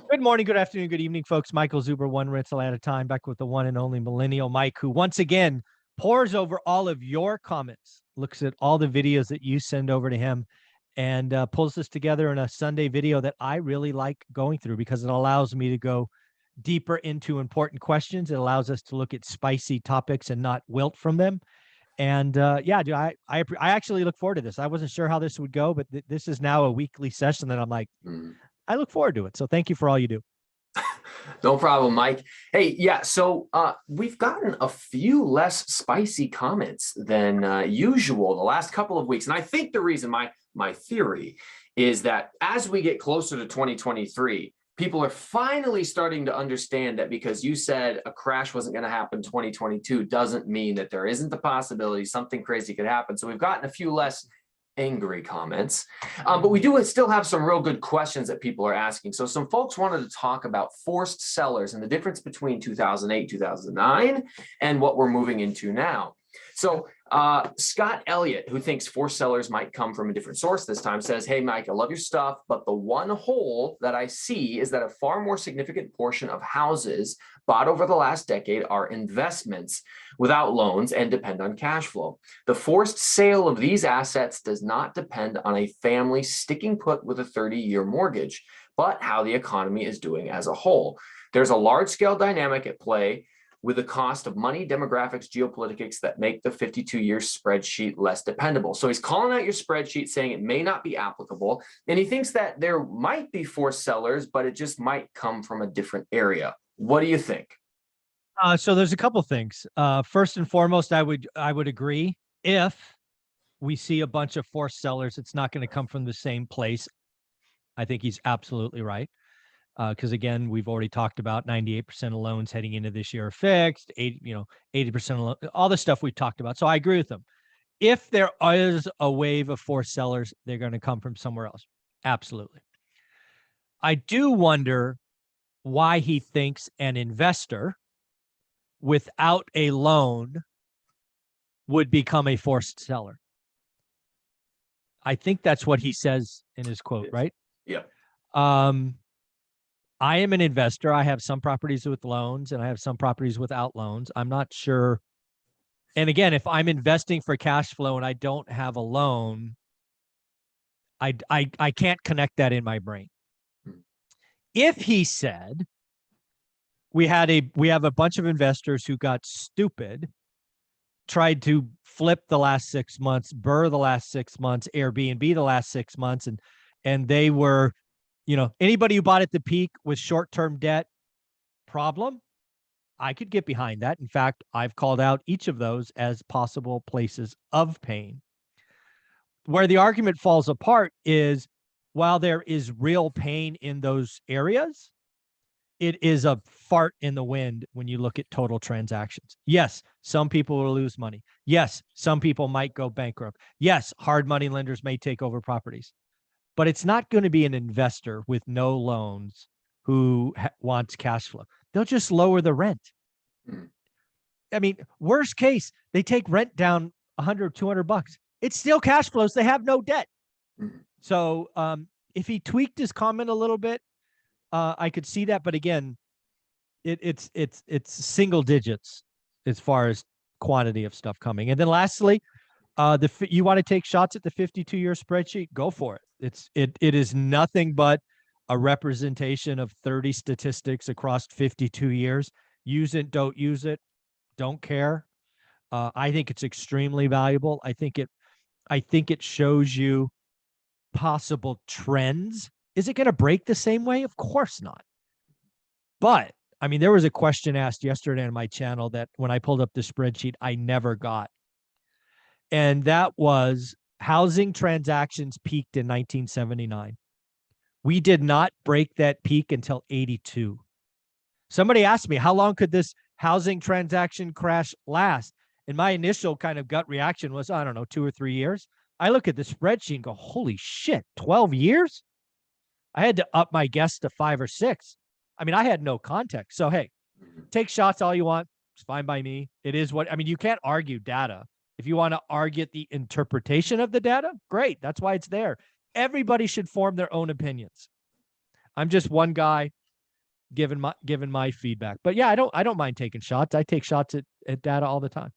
Good morning, good afternoon, good evening, folks. Michael Zuber, one rental at a time, back with the one and only Millennial Mike, who once again pores over all of your comments, looks at all the videos that you send over to him, and pulls this together in a Sunday video that I really like going through because it allows me to go deeper into important questions. It allows us to look at spicy topics and not wilt from them. And yeah, dude, I actually look forward to this. I wasn't sure how this would go, but this is now a weekly session that I'm like, I look forward to it. So thank you for all you do. No problem, Mike. Hey, yeah, so we've gotten a few less spicy comments than usual the last couple of weeks. And I think the reason, my theory, is that as we get closer to 2023, people are finally starting to understand that because you said a crash wasn't going to happen 2022 doesn't mean that there isn't the possibility something crazy could happen. So we've gotten a few less angry comments, but we do still have some real good questions that people are asking. So some folks wanted to talk about forced sellers and the difference between 2008, 2009, and what we're moving into now. So Scott Elliott, who thinks forced sellers might come from a different source this time, says, hey, Mike, I love your stuff, but the one hole that I see is that a far more significant portion of houses bought over the last decade are investments without loans and depend on cash flow. The forced sale of these assets does not depend on a family sticking put with a 30-year mortgage, but how the economy is doing as a whole. There's a large-scale dynamic at play with the cost of money, demographics, geopolitics that make the 52-year spreadsheet less dependable. So he's calling out your spreadsheet, saying it may not be applicable, and he thinks that there might be forced sellers, but it just might come from a different area. What do you think? So there's a couple things. First and foremost, I would agree. If we see a bunch of forced sellers, it's not going to come from the same place. I think he's absolutely right. Because again, we've already talked about 98% of loans heading into this year are fixed, 80% of all the stuff we've talked about. So I agree with them. If there is a wave of forced sellers, they're going to come from somewhere else. Absolutely. I do wonder why he thinks an investor without a loan would become a forced seller. I think that's what he says in his quote, right? Yeah. I am an investor. I have some properties with loans and I have some properties without loans. I'm not sure. And again, if I'm investing for cash flow and I don't have a loan, I can't connect that in my brain. If he said we have a bunch of investors who got stupid, tried to flip the last 6 months, Burr the last 6 months, Airbnb the last 6 months, and they were, anybody who bought at the peak with short-term debt problem, I could get behind that. In fact, I've called out each of those as possible places of pain. Where the argument falls apart is while there is real pain in those areas, it is a fart in the wind when you look at total transactions. Yes, some people will lose money. Yes, some people might go bankrupt. Yes, hard money lenders may take over properties. But it's not going to be an investor with no loans who wants cash flow. They'll just lower the rent. I mean, worst case, they take rent down $100, $200. It's still cash flows. They have no debt. So if he tweaked his comment a little bit, I could see that. But again, it's single digits as far as quantity of stuff coming. And then lastly, you want to take shots at the 52-year spreadsheet? Go for it. It is nothing but a representation of 30 statistics across 52 years. Use it, don't use it, don't care. I think it's extremely valuable. I think it shows you possible trends. Is it going to break the same way? Of course not. But I mean, there was a question asked yesterday on my channel that when I pulled up the spreadsheet, I never got. And that was housing transactions peaked in 1979. We did not break that peak until 82. Somebody asked me, how long could this housing transaction crash last? And my initial kind of gut reaction was, I don't know, 2 or 3 years. I look at the spreadsheet and go, holy shit, 12 years? I had to up my guess to 5 or 6. I mean, I had no context. So, hey, take shots all you want. It's fine by me. It is what, I mean, you can't argue data. If you want to argue the interpretation of the data, great. That's why it's there. Everybody should form their own opinions. I'm just one guy. giving my feedback. But yeah, I don't mind taking shots. I take shots at data all the time.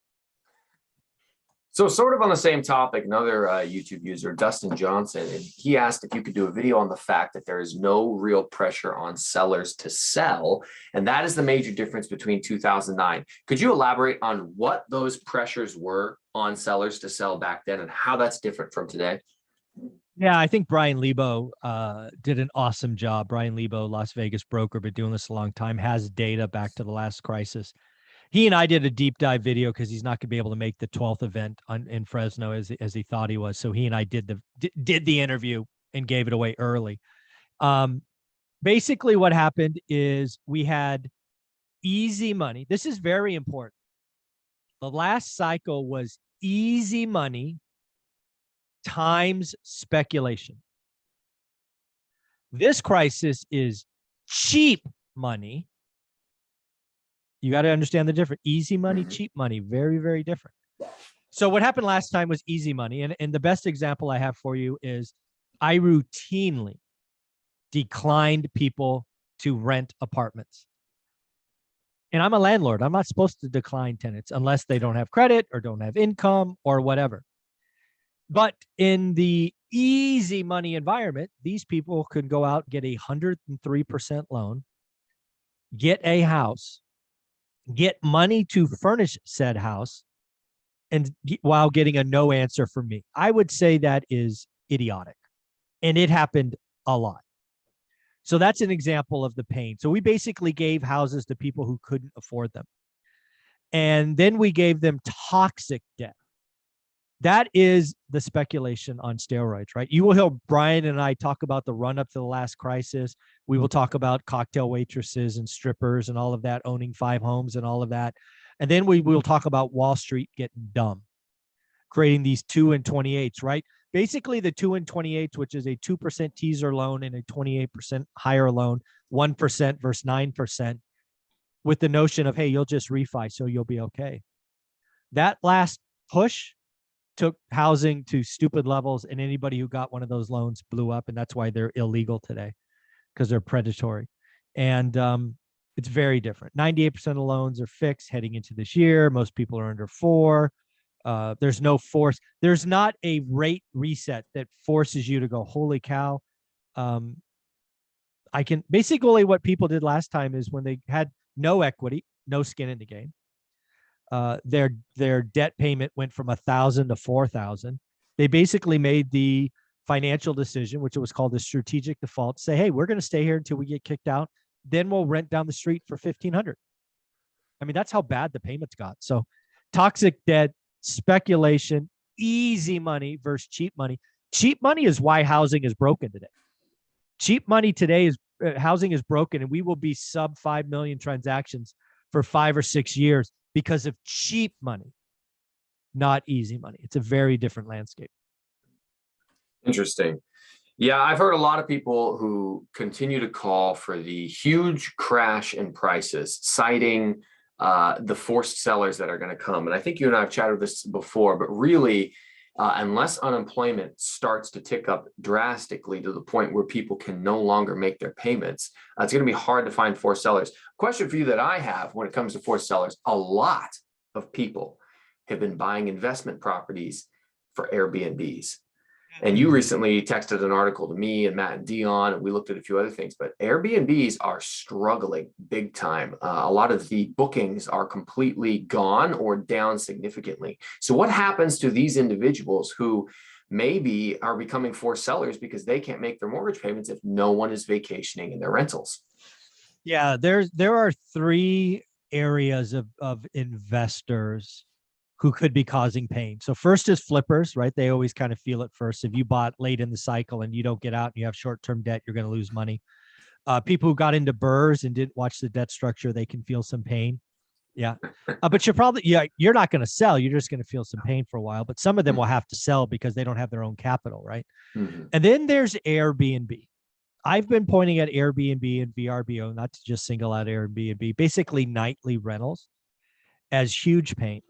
So sort of on the same topic, another YouTube user, Dustin Johnson, and he asked if you could do a video on the fact that there is no real pressure on sellers to sell. And that is the major difference between 2009. Could you elaborate on what those pressures were on sellers to sell back then and how that's different from today? Yeah, I think Brian Lebo did an awesome job. Brian Lebo, Las Vegas broker, been doing this a long time, has data back to the last crisis. He and I did a deep dive video because he's not going to be able to make the 12th event in Fresno as he thought he was. So he and I did the interview and gave it away early. Basically what happened is we had easy money. This is very important. The last cycle was easy money times speculation. This crisis is cheap money. You got to understand the difference. Easy money, cheap money, very, very different. So what happened last time was easy money. And the best example I have for you is I routinely declined people to rent apartments. And I'm a landlord. I'm not supposed to decline tenants unless they don't have credit or don't have income or whatever. But in the easy money environment, these people could go out, get a 103% loan, get a house, get money to furnish said house, and while getting a no answer from me. I would say that is idiotic. And it happened a lot. So that's an example of the pain. So we basically gave houses to people who couldn't afford them. And then we gave them toxic debt. That is the speculation on steroids, right? You will hear Brian and I talk about the run up to the last crisis. We will talk about cocktail waitresses and strippers and all of that, owning 5 homes and all of that. And then we will talk about Wall Street getting dumb, creating these 2 and 28s, right? Basically the 2 and 28s, which is a 2% teaser loan and a 28% higher loan, 1% versus 9%, with the notion of, hey, you'll just refi, so you'll be okay. That last push took housing to stupid levels, and anybody who got one of those loans blew up, and that's why they're illegal today, because they're predatory. And it's very different. 98% of loans are fixed heading into this year. Most people are under 4. There's no force. There's not a rate reset that forces you to go, holy cow. I can basically, what people did last time is when they had no equity, no skin in the game, their debt payment went from 1,000 to 4,000. They basically made the financial decision, which was called the strategic default, say, hey, we're going to stay here until we get kicked out. Then we'll rent down the street for 1,500. I mean, that's how bad the payments got. So toxic debt, speculation, easy money versus cheap money. Cheap money is why housing is broken today. Cheap money today is housing is broken, and we will be sub 5 million transactions for 5 or 6 years because of cheap money, not easy money. It's a very different landscape. Interesting. Yeah, I've heard a lot of people who continue to call for the huge crash in prices, citing the forced sellers that are going to come. And I think you and I have chatted this before, but really, unless unemployment starts to tick up drastically to the point where people can no longer make their payments, it's going to be hard to find forced sellers. Question for you that I have when it comes to forced sellers: a lot of people have been buying investment properties for Airbnbs. And you recently texted an article to me and Matt and Dion, and we looked at a few other things, but Airbnbs are struggling big time. A lot of the bookings are completely gone or down significantly. So what happens to these individuals who maybe are becoming forced sellers because they can't make their mortgage payments if no one is vacationing in their rentals? Yeah, there are 3 areas of investors who could be causing pain. So first is flippers, right? They always kind of feel it first. If you bought late in the cycle and you don't get out and you have short-term debt, you're going to lose money. People who got into BRRRRs and didn't watch the debt structure, they can feel some pain. Yeah. But you're not going to sell. You're just going to feel some pain for a while. But some of them will have to sell because they don't have their own capital, right? Mm-hmm. And then there's Airbnb. I've been pointing at Airbnb and VRBO, not to just single out Airbnb, basically nightly rentals, as huge pain,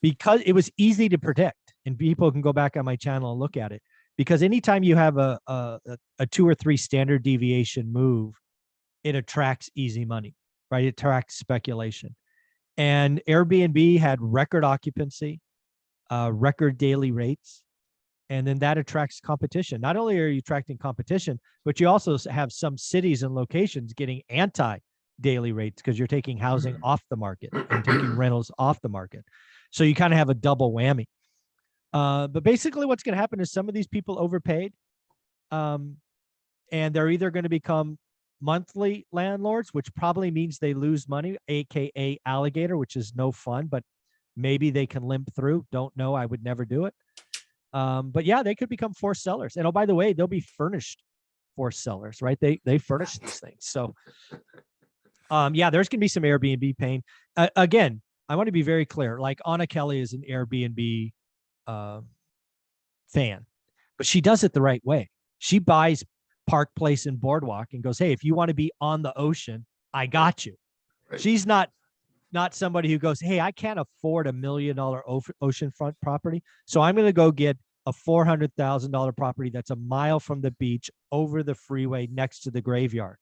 because it was easy to predict, and people can go back on my channel and look at it. Because anytime you have a 2 or 3 standard deviation move it attracts easy money, right? It attracts speculation. And Airbnb had record occupancy, record daily rates, and then that attracts competition. Not only are you attracting competition, but you also have some cities and locations getting anti-daily rates because you're taking housing off the market and taking rentals off the market. So you kind of have a double whammy. But basically what's going to happen is some of these people overpaid, and they're either going to become monthly landlords, which probably means they lose money, AKA alligator, which is no fun, but maybe they can limp through. Don't know. I would never do it. But yeah, they could become forced sellers. And oh, by the way, they'll be furnished forced sellers, right? They furnish these things. So yeah, there's going to be some Airbnb pain. Again, I want to be very clear. Like Anna Kelly is an Airbnb fan, but she does it the right way. She buys Park Place and Boardwalk and goes, hey, if you want to be on the ocean, I got you. Right. She's not somebody who goes, hey, I can't afford $1 million oceanfront property, so I'm going to go get a $400,000 property that's a mile from the beach over the freeway next to the graveyard.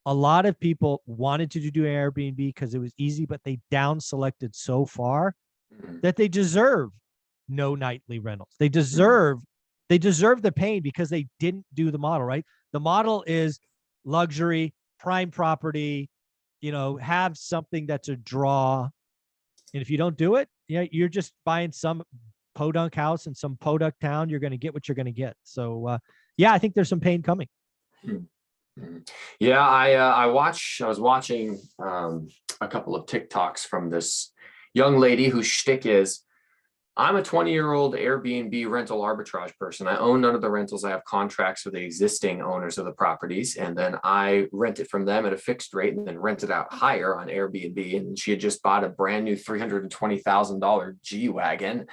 A lot of people wanted to do Airbnb because it was easy, but they down selected so far that they deserve no nightly rentals. They deserve the pain because they didn't do the model, right? The model is luxury, prime property, have something that's a draw. And if you don't do it, you're just buying some podunk house in some podunk town. You're going to get what you're going to get. So yeah, I think there's some pain coming. Yeah, I was watching a couple of TikToks from this young lady whose shtick is, I'm a 20-year-old Airbnb rental arbitrage person. I own none of the rentals. I have contracts with the existing owners of the properties, and then I rent it from them at a fixed rate and then rent it out higher on Airbnb. And she had just bought a brand new $320,000 G-Wagon.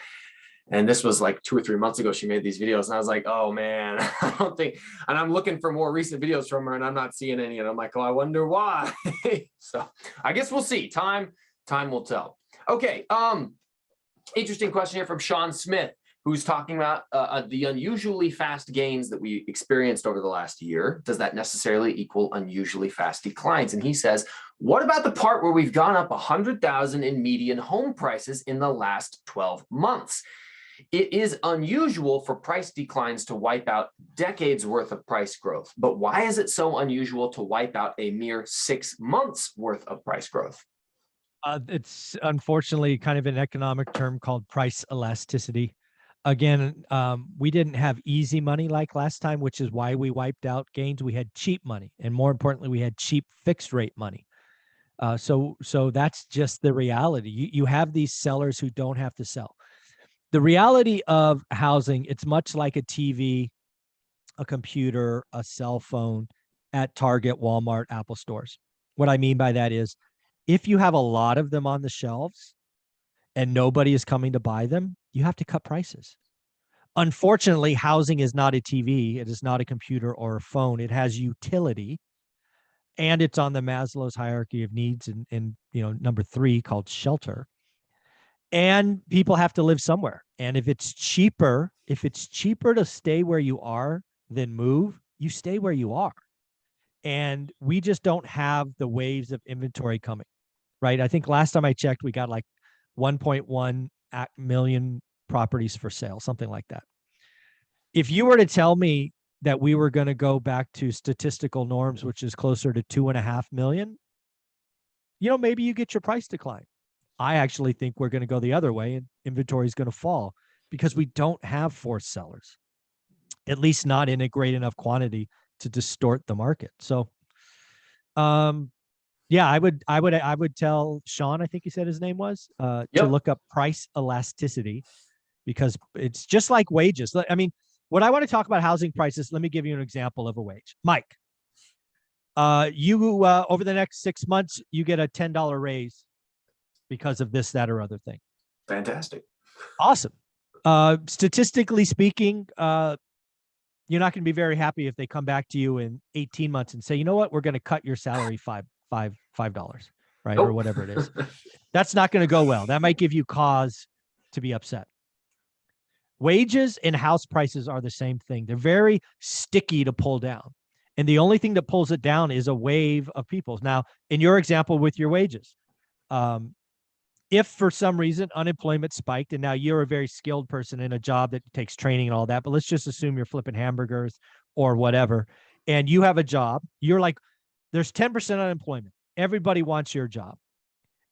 And this was like 2 or 3 months ago. She made these videos and I was like, oh man, I don't think, and I'm looking for more recent videos from her and I'm not seeing any. And I'm like, oh, I wonder why. So I guess we'll see. Time will tell. Okay. Interesting question here from Sean Smith, who's talking about the unusually fast gains that we experienced over the last year. Does that necessarily equal unusually fast declines? And he says, what about the part where we've gone up 100,000 in median home prices in the last 12 months? It is unusual for price declines to wipe out decades worth of price growth, but why is it so unusual to wipe out a mere 6 months worth of price growth? It's unfortunately kind of an economic term called price elasticity. Again, we didn't have easy money like last time, which is why we wiped out gains. We had cheap money, and more importantly, we had cheap fixed rate money. So that's just the reality. You have these sellers who don't have to sell. The reality of housing, it's much like a TV, a computer, a cell phone at Target, Walmart, Apple stores. What I mean by that is, if you have a lot of them on the shelves and nobody is coming to buy them, you have to cut prices. Unfortunately, housing is not a TV. It is not a computer or a phone. It has utility, and it's on the Maslow's hierarchy of needs and number 3 called shelter. And people have to live somewhere. And if it's cheaper to stay where you are than move, you stay where you are. And we just don't have the waves of inventory coming, right? I think last time I checked, we got like 1.1 million properties for sale, something like that. If you were to tell me that we were going to go back to statistical norms, which is closer to 2.5 million, maybe you get your price decline. I actually think we're going to go the other way and inventory is going to fall because we don't have forced sellers, at least not in a great enough quantity to distort the market. So, yeah, I would tell Sean, I think he said his name was, to look up price elasticity, because it's just like wages. I mean, what I want to talk about housing prices, let me give you an example of a wage. Mike, you over the next 6 months, you get a $10 raise because of this, that, or other thing. Fantastic. Awesome. Statistically speaking, you're not going to be very happy if they come back to you in 18 months and say, you know what, we're going to cut your salary $5, right? Nope. Or whatever it is. That's not going to go well. That might give you cause to be upset. Wages and house prices are the same thing. They're very sticky to pull down. And the only thing that pulls it down is a wave of people. Now, in your example with your wages, if for some reason unemployment spiked and now you're a very skilled person in a job that takes training and all that, but let's just assume you're flipping hamburgers or whatever, and you have a job, you're like, there's 10% unemployment. Everybody wants your job.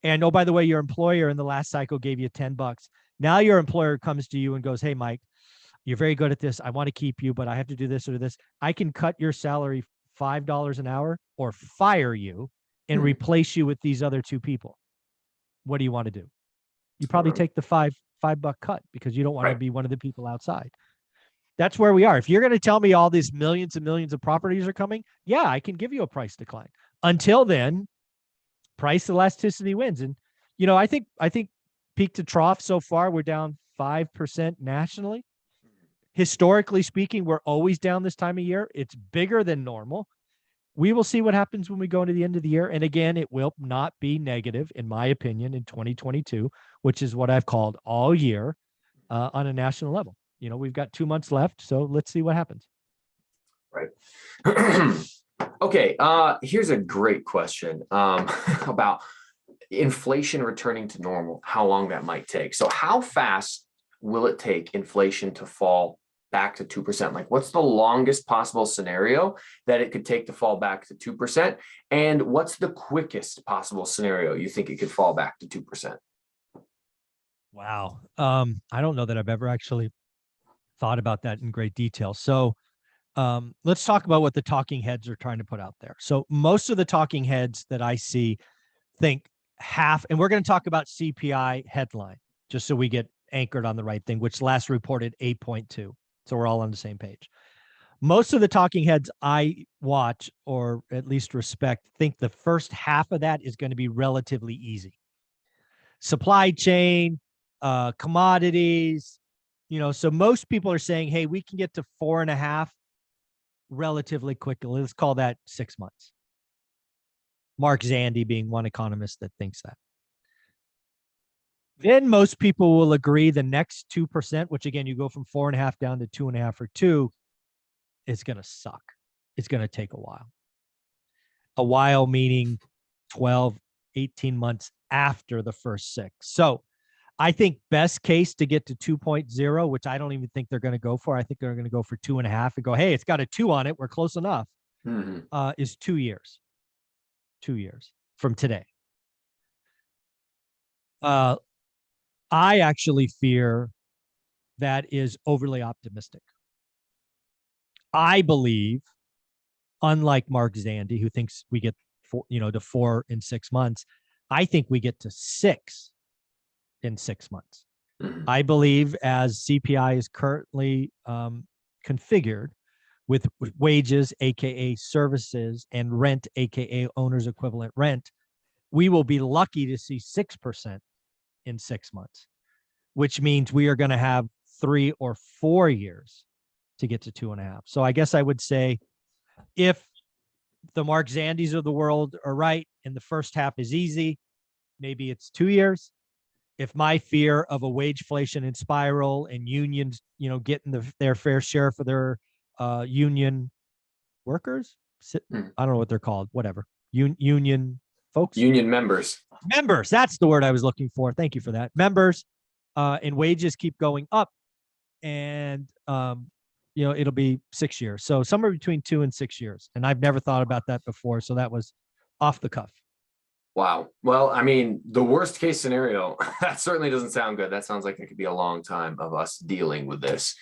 And oh, by the way, your employer in the last cycle gave you $10. Now your employer comes to you and goes, hey, Mike, you're very good at this. I want to keep you, but I have to do this or this. I can cut your salary $5 an hour or fire you and replace you with these other two people. What do you want to do? You probably take the $5 cut because you don't want to be one of the people outside. That's where we are. If you're going to tell me all these millions and millions of properties are coming, yeah, I can give you a price decline. Until then, price elasticity wins. And, you know, I think peak to trough so far, we're down 5% nationally. Historically speaking, we're always down this time of year. It's bigger than normal. We will see what happens when we go into the end of the year. And again, it will not be negative, in my opinion, in 2022, which is what I've called all year on a national level. You know, we've got 2 months left, so let's see what happens. Right. Okay. Here's a great question about inflation returning to normal, how long that might take. So how fast will it take inflation to fall back to 2%? Like, what's the longest possible scenario that it could take to fall back to 2%? And what's the quickest possible scenario you think it could fall back to 2%? Wow. I don't know that I've ever actually thought about that in great detail. So let's talk about what the talking heads are trying to put out there. So most of the talking heads that I see think half, and we're going to talk about CPI headline, just so we get anchored on the right thing, which last reported 8.2. So we're all on the same page. Most of the talking heads I watch, or at least respect, think the first half of that is going to be relatively easy. Supply chain, commodities, you know, so most people are saying, hey, we can get to 4.5 relatively quickly. Let's call that 6 months. Mark Zandi being one economist that thinks that. Then most people will agree the next 2%, which again, you go from 4.5 down to 2.5 or 2, is going to suck. It's going to take a while. A while meaning 12, 18 months after the first 6. So I think best case to get to 2.0, which I don't even think they're going to go for. I think they're going to go for 2.5 and go, hey, it's got a 2 on it. We're close enough. Is 2 years. 2 years from today. I actually fear that is overly optimistic. I believe, unlike Mark Zandi, who thinks we get to 4 in 6 months, I think we get to 6 in 6 months. I believe as CPI is currently configured with wages, AKA services, and rent, AKA owner's equivalent rent, we will be lucky to see 6% in 6 months, which means we are going to have 3 or 4 years to get to 2.5. So I guess I would say if the Mark Zandis of the world are right and the first half is easy, maybe it's 2 years. If my fear of a wageflation and spiral and unions, you know, getting their fair share for their union workers, I don't know what they're called, whatever, union folks, union members, that's the word I was looking for. Thank you for that. Members and wages keep going up, and you know, it'll be 6 years. So somewhere between 2 and 6 years. And I've never thought about that before. So that was off the cuff. Wow. Well, I mean, the worst case scenario, that certainly doesn't sound good. That sounds like it could be a long time of us dealing with this.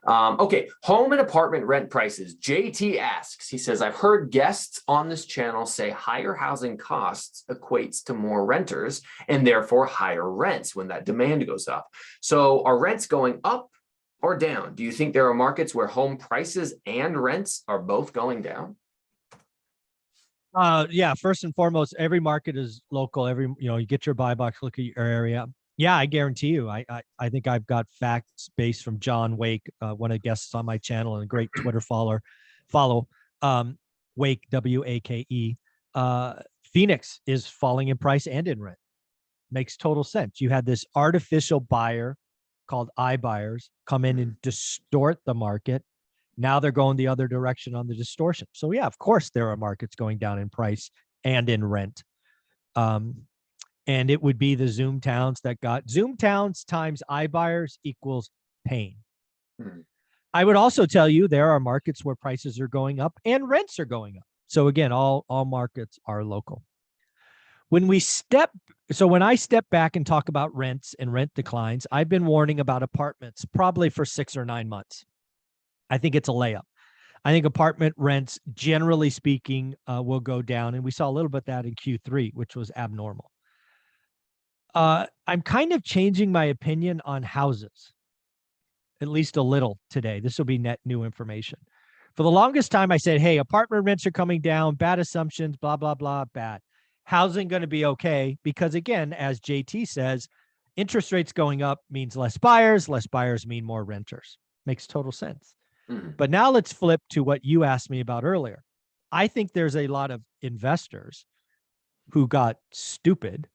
Okay. Home and apartment rent prices. JT asks, he says, I've heard guests on this channel say higher housing costs equates to more renters and therefore higher rents when that demand goes up. So are rents going up or down? Do you think there are markets where home prices and rents are both going down? Yeah, first and foremost, every market is local. You get your buy box, look at your area. Yeah, I guarantee you. I think I've got facts based from John Wake, one of the guests on my channel and a great Twitter follow, Wake, W-A-K-E. Phoenix is falling in price and in rent. Makes total sense. You had this artificial buyer called iBuyers come in and distort the market. Now they're going the other direction on the distortion. So yeah, of course there are markets going down in price and in rent. And it would be the Zoom towns that got Zoom towns times iBuyers equals pain. I would also tell you there are markets where prices are going up and rents are going up. So again, all markets are local. When I step back and talk about rents and rent declines, I've been warning about apartments probably for 6 or 9 months. I think it's a layup. I think apartment rents, generally speaking, will go down. And we saw a little bit of that in Q3, which was abnormal. I'm kind of changing my opinion on houses, at least a little today. This will be net new information. For the longest time, I said, hey, apartment rents are coming down, bad assumptions, blah, blah, blah, bad. Housing going to be okay because, again, as JT says, interest rates going up means less buyers mean more renters. Makes total sense. But now let's flip to what you asked me about earlier. I think there's a lot of investors who got stupid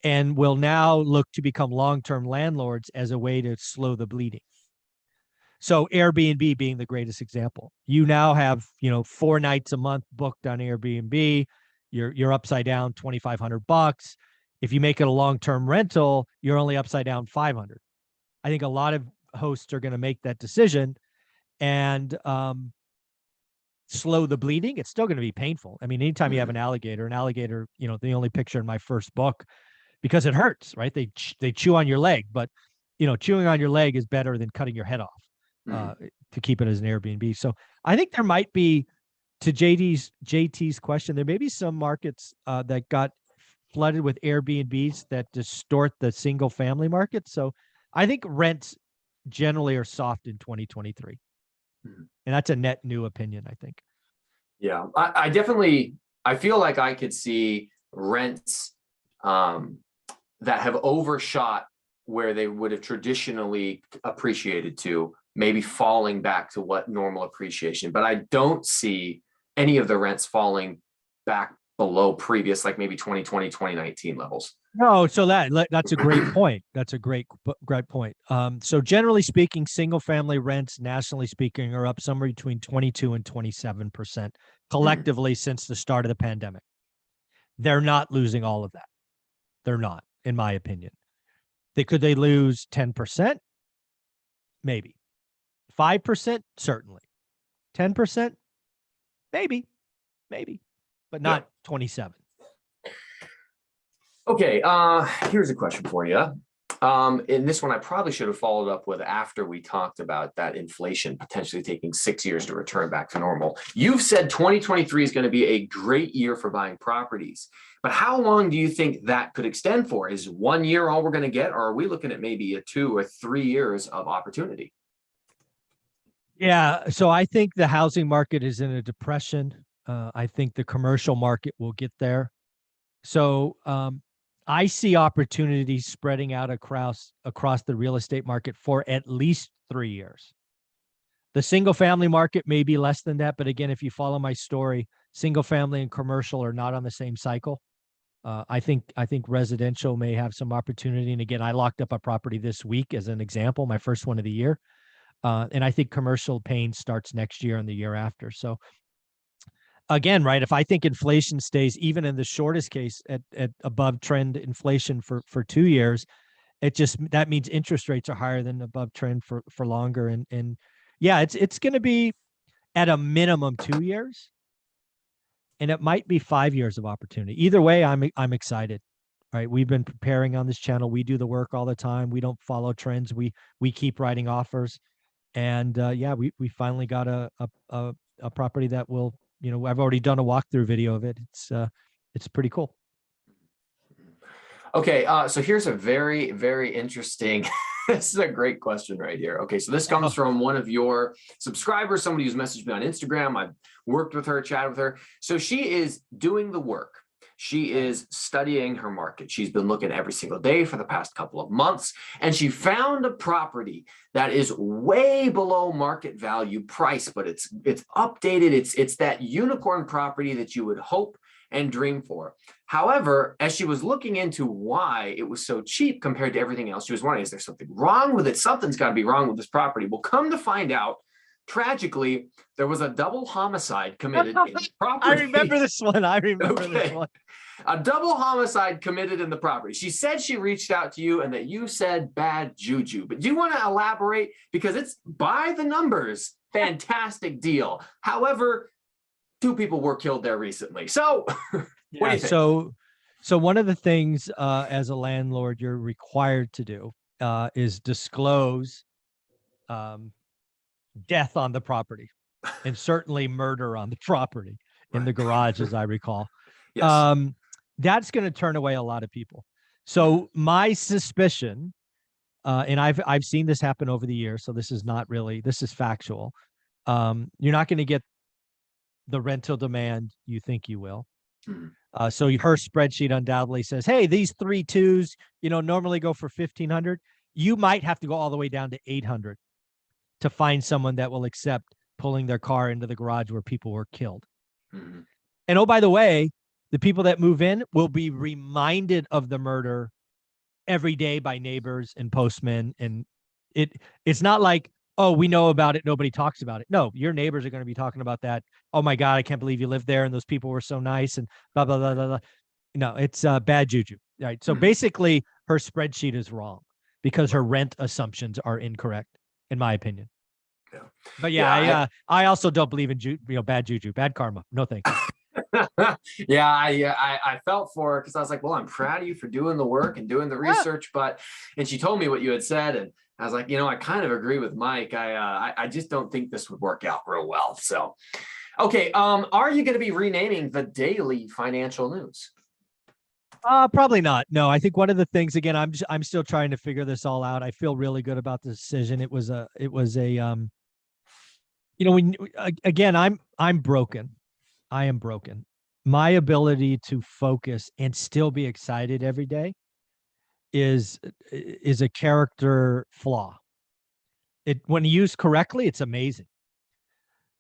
and will now look to become long-term landlords as a way to slow the bleeding. So Airbnb being the greatest example. You now have, 4 nights a month booked on Airbnb. You're upside down $2,500. If you make it a long-term rental, you're only upside down $500. I think a lot of hosts are going to make that decision and slow the bleeding. It's still going to be painful. I mean, anytime you have an alligator, the only picture in my first book, because it hurts, right? They chew on your leg, but chewing on your leg is better than cutting your head off to keep it as an Airbnb. So I think there might be, to JT's question, there may be some markets that got flooded with Airbnbs that distort the single family market. So I think rents generally are soft in 2023. And that's a net new opinion, I think. Yeah, I definitely, I feel like I could see rents that have overshot where they would have traditionally appreciated to, maybe falling back to what normal appreciation. But I don't see any of the rents falling back below previous, like maybe 2020, 2019 levels. No, so that's a great point. That's a great point. So generally speaking, single family rents, nationally speaking, are up somewhere between 22 and 27% collectively since the start of the pandemic. They're not losing all of that. They're not, in my opinion. Could they lose 10%? Maybe. 5%? Certainly. 10%? Maybe, but not 27. Okay, here's a question for you. And this one I probably should have followed up with after we talked about that inflation potentially taking 6 years to return back to normal. You've said 2023 is going to be a great year for buying properties, but how long do you think that could extend for? Is 1 year all we're going to get, or are we looking at maybe a 2 or 3 years of opportunity? Yeah, so I think the housing market is in a depression. I think the commercial market will get there. So I see opportunities spreading out across the real estate market for at least 3 years. The single family market may be less than that, but again, if you follow my story, single family and commercial are not on the same cycle. I think residential may have some opportunity. And again, I locked up a property this week as an example, my first one of the year. And I think commercial pain starts next year and the year after. So again, right, if I think inflation stays even in the shortest case at above trend inflation for 2 years, that means interest rates are higher than above trend for longer. And yeah, it's going to be at a minimum 2 years, and it might be 5 years of opportunity. Either way, I'm excited. Right, we've been preparing on this channel. We do the work all the time. We don't follow trends. We keep writing offers, and yeah, we finally got a property that will. I've already done a walkthrough video of it. It's pretty cool. Okay, so here's a very, very interesting, this is a great question right here. Okay, so this comes from one of your subscribers, somebody who's messaged me on Instagram. I've worked with her, chatted with her. So she is doing the work. She is studying her market. She's been looking every single day for the past couple of months, and she found a property that is way below market value price, but it's updated. It's that unicorn property that you would hope and dream for. However, as she was looking into why it was so cheap compared to everything else, she was wondering, is there something wrong with it? Something's got to be wrong with this property. Well, come to find out, tragically, there was a double homicide committed in the property. I remember this one. I remember this Okay. one. A double homicide committed in the property. She said she reached out to you and that you said bad juju. But do you want to elaborate? Because it's by the numbers, fantastic deal. However, 2 people were killed there recently. So what do you think? So one of the things as a landlord you're required to do is disclose death on the property, and certainly murder on the property in the garage, as I recall. Yes. That's going to turn away a lot of people. So my suspicion, and I've seen this happen over the years, so this is not really, this is factual. You're not going to get the rental demand you think you will. So her spreadsheet undoubtedly says, hey, these 3 2s, normally go for 1,500. You might have to go all the way down to 800 to find someone that will accept pulling their car into the garage where people were killed. And oh, by the way, the people that move in will be reminded of the murder every day by neighbors and postmen. And it's not like, oh, we know about it, nobody talks about it. No, your neighbors are going to be talking about that. Oh my God, I can't believe you lived there and those people were so nice and blah, blah, blah, blah, blah. No, it's bad juju. Right. So basically her spreadsheet is wrong because her rent assumptions are incorrect, in my opinion. Yeah. But yeah, I also don't believe in bad juju, bad karma. No, thank you. Yeah, I felt for her because I was like, well, I'm proud of you for doing the work and doing the research, and she told me what you had said, and I was like, I kind of agree with Mike. I just don't think this would work out real well. So, okay, are you going to be renaming the daily financial news? Probably not. No, I think one of the things, again, I'm still trying to figure this all out. I feel really good about the decision. It was a again, I'm broken. I am broken. My ability to focus and still be excited every day is a character flaw. When used correctly, it's amazing.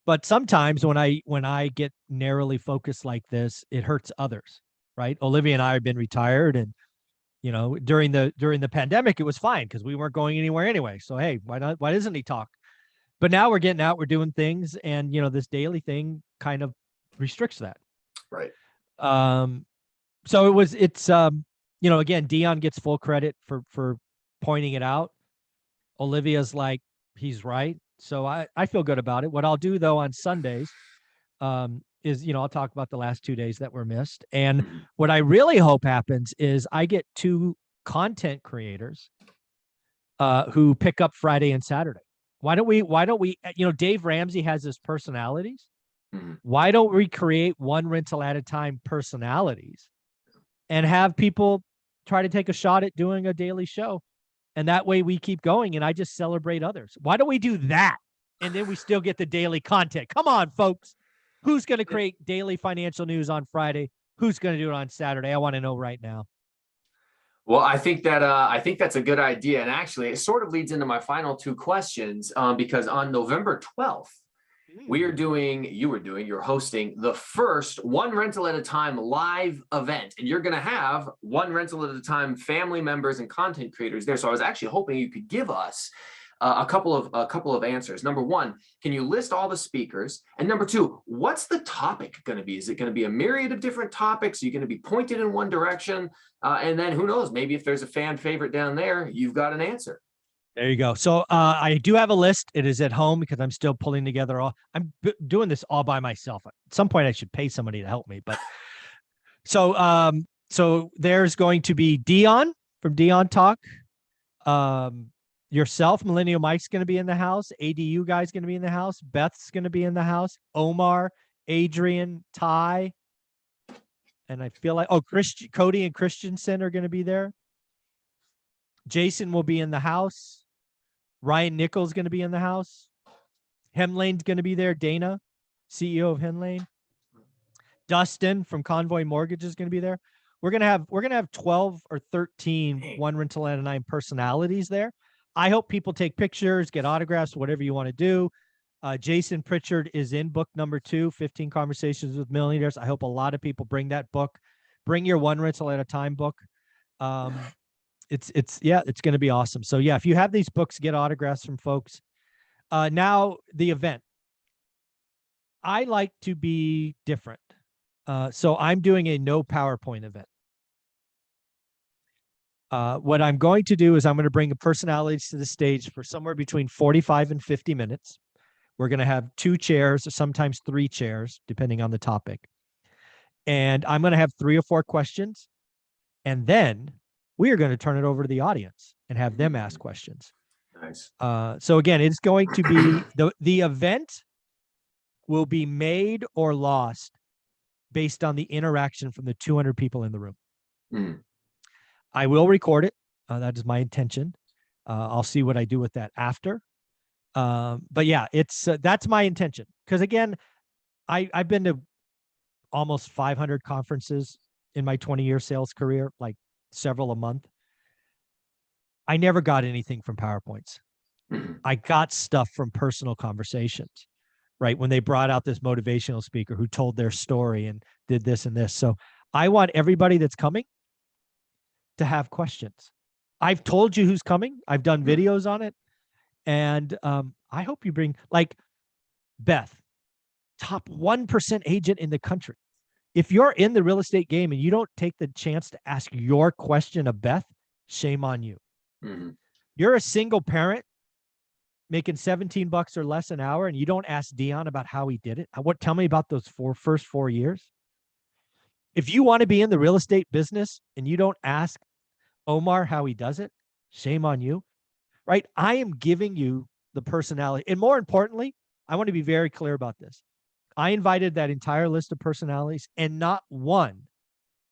But sometimes when I get narrowly focused like this, it hurts others, right? Olivia and I have been retired, and during the pandemic, it was fine because we weren't going anywhere anyway. So hey, why not? Why doesn't he talk? But now we're getting out, we're doing things, and this daily thing kind of restricts that. Right. So it's again, Dion gets full credit for pointing it out. Olivia's like, he's right. So I feel good about it. What I'll do though on Sundays is, I'll talk about the last 2 days that were missed. And what I really hope happens is I get 2 content creators who pick up Friday and Saturday. Why don't we, Dave Ramsey has his personalities. Why don't we create one rental at a time personalities and have people try to take a shot at doing a daily show? And that way we keep going and I just celebrate others. Why don't we do that? And then we still get the daily content. Come on, folks. Who's going to create daily financial news on Friday? Who's going to do it on Saturday? I want to know right now. Well, I think that's a good idea. And actually, it sort of leads into my final 2 questions because on November 12th, you're hosting the first One Rental at a Time live event, and you're going to have One Rental at a Time family members and content creators there. So I was actually hoping you could give us a couple of answers. Number 1, can you list all the speakers? And number 2, what's the topic going to be? Is it going to be a myriad of different topics? Are you going to be pointed in one direction? And then who knows, maybe if there's a fan favorite down there, you've got an answer. There you go. So I do have a list. It is at home because I'm still pulling together I'm doing this all by myself. At some point I should pay somebody to help me, but so there's going to be Dion from Dion Talk. Yourself, Millennial Mike's going to be in the house. ADU guy's going to be in the house. Beth's going to be in the house. Omar, Adrian, Ty. And I feel like, Cody and Christensen are going to be there. Jason will be in the house. Ryan Nichols going to be in the house. Hemlane's going to be there. Dana, CEO of Hemlane. Dustin from Convoy Mortgage is going to be there. We're going to have 12 or 13 One Rental at a Time personalities there. I hope people take pictures, get autographs, whatever you want to do. Jason Pritchard is in book number 2, 15 Conversations with Millionaires. I hope a lot of people bring that book. Bring your One Rental at a Time book. It's going to be awesome. So yeah, if you have these books, get autographs from folks. Now the event. I like to be different. So I'm doing a no PowerPoint event. What I'm going to do is I'm going to bring the personalities to the stage for somewhere between 45 and 50 minutes. We're going to have 2 chairs, or sometimes 3 chairs, depending on the topic. And I'm going to have 3 or 4 questions. And then we are going to turn it over to the audience and have them ask questions. Nice. So again, it's going to be the event will be made or lost based on the interaction from the 200 people in the room. Mm. I will record it. That is my intention. I'll see what I do with that after. But yeah, it's that's my intention. Because again, I've been to almost 500 conferences in my 20-year sales career, like several a month. I never got anything from PowerPoints. Mm. I got stuff from personal conversations, right? When they brought out this motivational speaker who told their story and did this and this. So I want everybody that's coming to have questions. I've told you who's coming. I've done videos on it. And I hope you bring, like, Beth, top 1% agent in the country. If you're in the real estate game and you don't take the chance to ask your question of Beth, shame on you. Mm-hmm. You're a single parent making $17 or less an hour, and you don't ask Dion about how he did it. Tell me about those first 4 years. If you want to be in the real estate business and you don't ask Omar how he does it, shame on you, right? I am giving you the personality. And more importantly, I want to be very clear about this. I invited that entire list of personalities, and not one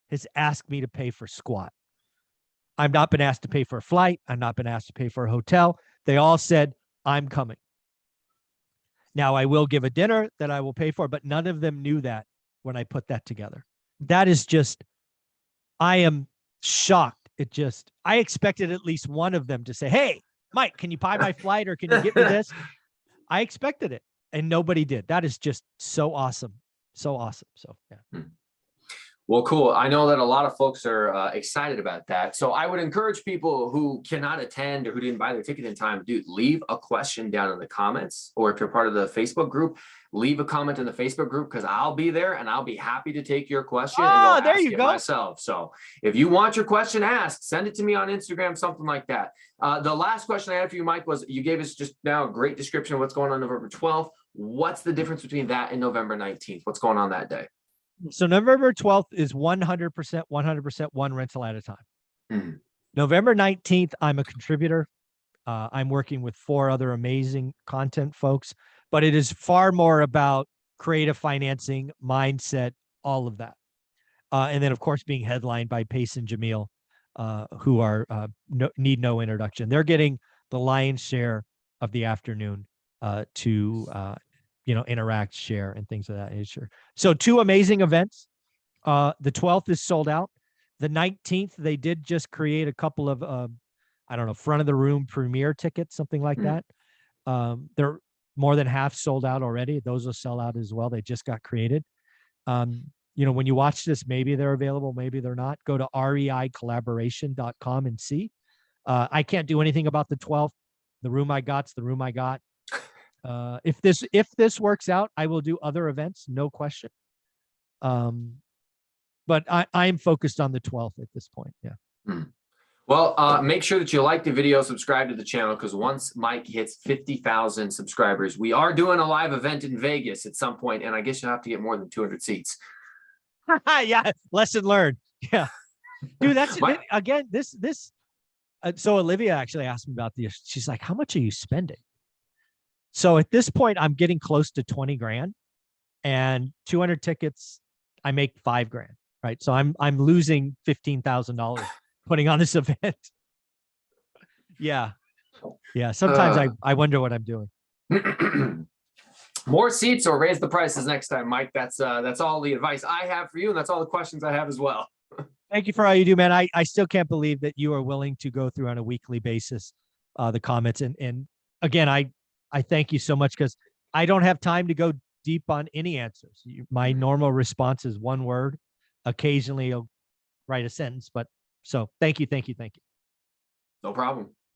has asked me to pay for squat. I've not been asked to pay for a flight. I've not been asked to pay for a hotel. They all said, I'm coming. Now, I will give a dinner that I will pay for, but none of them knew that when I put that together. That is just, I am shocked. I expected at least one of them to say, hey, Mike, can you buy my flight, or can you get me this? I expected it, and nobody did. That is just so awesome. So awesome. So, yeah. Well, cool. I know that a lot of folks are excited about that. So I would encourage people who cannot attend or who didn't buy their ticket in time, dude, leave a question down in the comments. Or if you're part of the Facebook group, leave a comment in the Facebook group, because I'll be there and I'll be happy to take your question and go there ask you it go. myself. So if you want your question asked, send it to me on Instagram, something like that. The last question I had for you, Mike, was you gave us just now a great description of what's going on November 12th. What's the difference between that and November 19th? What's going on that day? So November 12th is 100%, one rental at a time. Mm. November 19th, I'm a contributor. I'm working with 4 other amazing content folks, but it is far more about creative financing, mindset, all of that. And then, of course, being headlined by Pace and Jamil, who are need no introduction. They're getting the lion's share of the afternoon to interact, share, and things of that nature. So 2 amazing events. The 12th is sold out. The 19th, they did just create a couple of, front of the room premiere tickets, something like that. They're more than half sold out already. Those will sell out as well. They just got created. When you watch this, maybe they're available, maybe they're not. Go to reicollaboration.com and see. I can't do anything about the 12th. The room I got's the room I got. If this works out, I will do other events, no question. But I'm focused on the 12th at this point. Yeah. Well, make sure that you like the video, subscribe to the channel, because once Mike hits 50,000 subscribers, we are doing a live event in Vegas at some point, and I guess you'll have to get more than 200 seats. Yeah, lesson learned. Yeah, dude, that's again. This. So Olivia actually asked me about this. She's like, "How much are you spending?" So at this point, I'm getting close to 20 grand, and 200 tickets, I make 5 grand, right? So I'm losing $15,000 putting on this event. Yeah. Sometimes I wonder what I'm doing. More seats or raise the prices next time, Mike. That's all the advice I have for you, and that's all the questions I have as well. Thank you for all you do, man. I still can't believe that you are willing to go through on a weekly basis the comments. And again, I thank you so much, because I don't have time to go deep on any answers. My normal response is one word. Occasionally I'll write a sentence, but so thank you. No problem.